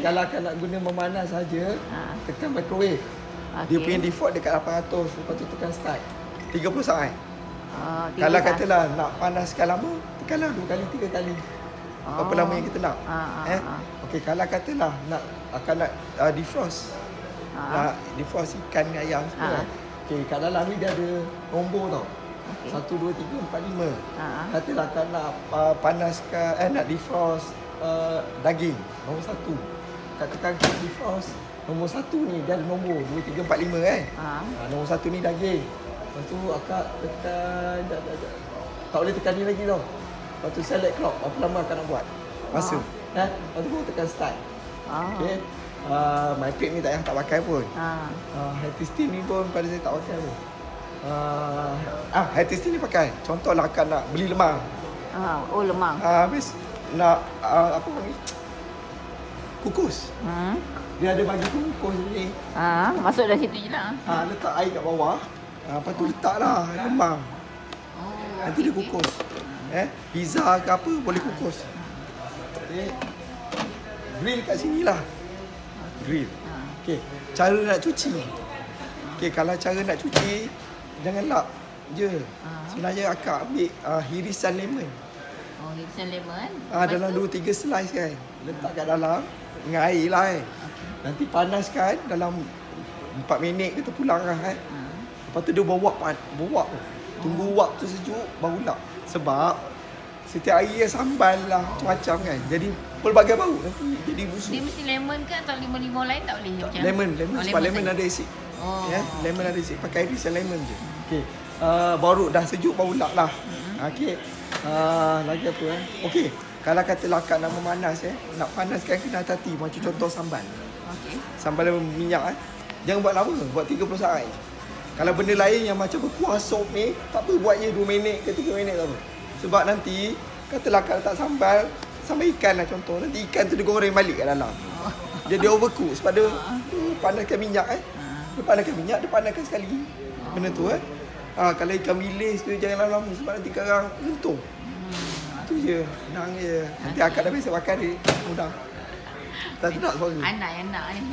Kalau akak nak guna memanas saja, tekan microwave. Dia punya default dekat 800. Lepas tu tekan start. 30 saat. Kalau katalah nak panaskan lama, tekanlah 2 kali, 3 kali. Berapa lama yang kita nak. Okey, kalau katalah akan nak defrost. Nak defrost ikan dengan ayam semua. Okey, kat dalam ni dia ada nombor tau. 1, 2, 3, 4, 5. Katalah akan nak panaskan, nak defrost daging. Nombor 1. Katakan kita defrost nombor 1 ni, dia ada nombor 2, 3, 4, 5 kan. Nombor 1 ni daging. Lepas tu akak tekan, tak boleh tekan ni lagi tau. Lepas tu select clock, berapa lama akak nak buat masa. Lepas tu baru tekan start. Okay. My plate ni tak pakai pun. Head steam ni pun pada saya tak pakai pun. Head steam ni pakai. Contohlah akak nak beli lemang. Lemang. Habis nak apa panggil? Kukus. Dia ada bagi kukus ni. Masuk dalam situ je lah. Letak air kat bawah. Lepas tu letaklah lemang. Nanti dia kukus. Pizza ke apa boleh kukus. Okay. Grill kat sini lah. Grill. Okay. Cara nak cuci. Okay, kalau cara nak cuci, jangan lap je. Sebenarnya akak ambil hirisan lemon. Hirisan lemon. Dalam 2-3 slice kan. Letak kat dalam dengan air lah kan. Nanti panaskan dalam 4 minit kita pulang lah kan. Lepas tu dia berwap tu. Tunggu wap tu sejuk baru lap. Sebab setiap hari sambal lah macam-macam kan. Jadi pelbagai bau nanti jadi busuk. Dia mesti lemon ke atau lemon lain tak boleh macam? Lemon sebab lemon ada asid. Lemon ada asid. Pakai irisan lemon je. Okey. Baru dah sejuk baru lap lah. Okey. Lagi apa Okey. Kalau katalah akak nak memanas nak panaskan kena hati-hati macam contoh sambal. Sambal minyak jangan buat lama, buat 30 saat. Kalau benda lain yang macam berkuah sop ni, tak apa buat je 2 minit ke 3 minit tak apa. Sebab nanti katalah akak letak sambal ikan lah contoh, nanti ikan tu dia goreng balik kat dalam. Dia overcook sebab dia panaskan minyak Dia panaskan minyak, dia panaskan sekali. Benda tu kalau ikan bilis tu jangan lama sebab nanti karang lentur. Tu je, senang je. Nanti akak dah biasa makan dia, mudah. Tak sedap suara. Anak ni.